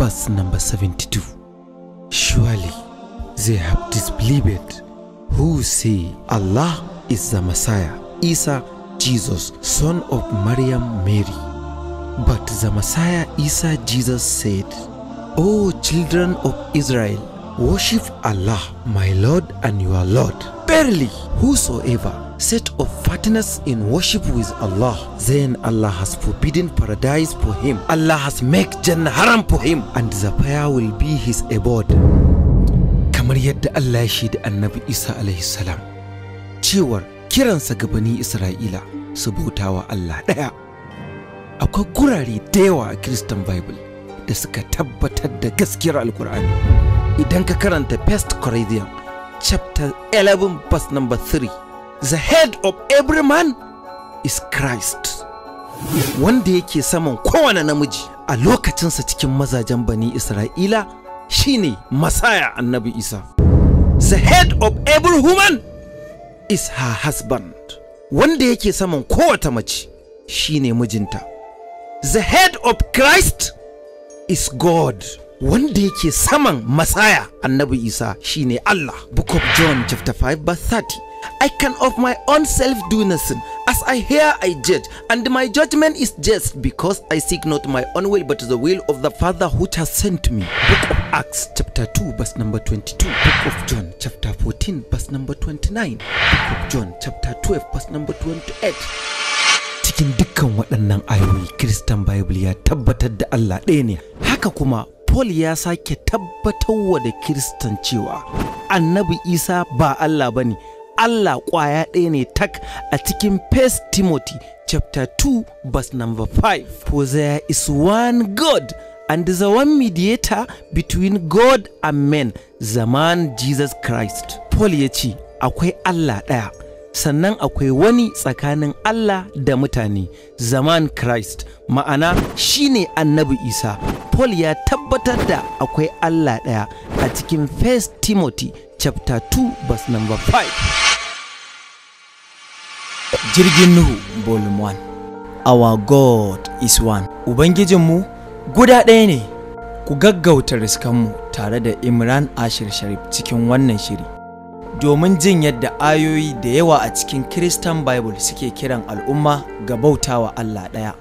verse number 72. Surely they have disbelieved who say Allah is the Messiah, Isa, Jesus, son of Maryam, Mary. But the Messiah, Isa, Jesus said, O children of Israel, worship Allah, my Lord and your Lord. Verily, whosoever set of fatness in worship with Allah, then Allah has forbidden paradise for him. Allah has made Jannah haram for him, and the fire will be his abode. Kamar yadda Allah ya shaida Annabi Isa alaihi salam cewar kiransa ga bani Isra'ila su bautawa Allah ɗaya. Akwai gurare da yawa a Christian Bible da suka tabbatar da gaskiyar Alkur'ani. Idan ka karanta 1 Corinthians chapter 11 verse number 3, the head of every man is Christ. Wanda yake saman kowane namiji a lokacinsa cikin mazajen bani Isra'ila shine Messiah Annabi Isa. The head of every woman is her husband. Wanda yake saman kowace mace shine mijinta. The head of Christ is God. Wanda yake saman Messiah Annabi Isa shine Allah. Book of John chapter 5 verse 30. I can of my own self do nothing. As I hear, I judge, and my judgment is just, because I seek not my own will, but the will of the Father which has sent me. Book of Acts chapter 2 verse number 22. Book of John chapter 14 verse number 29. Book of John chapter 12 verse number 28. Cikin dukkan waɗannan ayoyi, Christian Bible ya tabbatar da Allah ɗaya ne. Haka kuma Paul ya sake tabbatarwa da Kiristan cewa Annabi Isa ba Allah bane, Allah ƙwaya ɗaya ne tak a cikin 1 Timothy chapter 2 verse number 5. For there is one God and the one mediator between God and men, the man Jesus Christ. Paul ya ce akwai Allah ɗaya, sannan akwai wani tsakanin Allah da mutane, zaman Christ, ma'ana shine Annabi Isa. Paul ya tabbatar da akwai Allah ɗaya a cikin 1 Timothy chapter 2 verse number 5. Jirgin Nuhu volume 1. Our God is one. Ubangijinmu guda ɗaya ne. Ku gaggauta riskanmu tare da Imran Ashir Sharif cikin wannan shiri, domin jin yadda ayoyi da yawa a cikin Christian Bible suke kiran al'umma ga bautawa Allah ɗaya.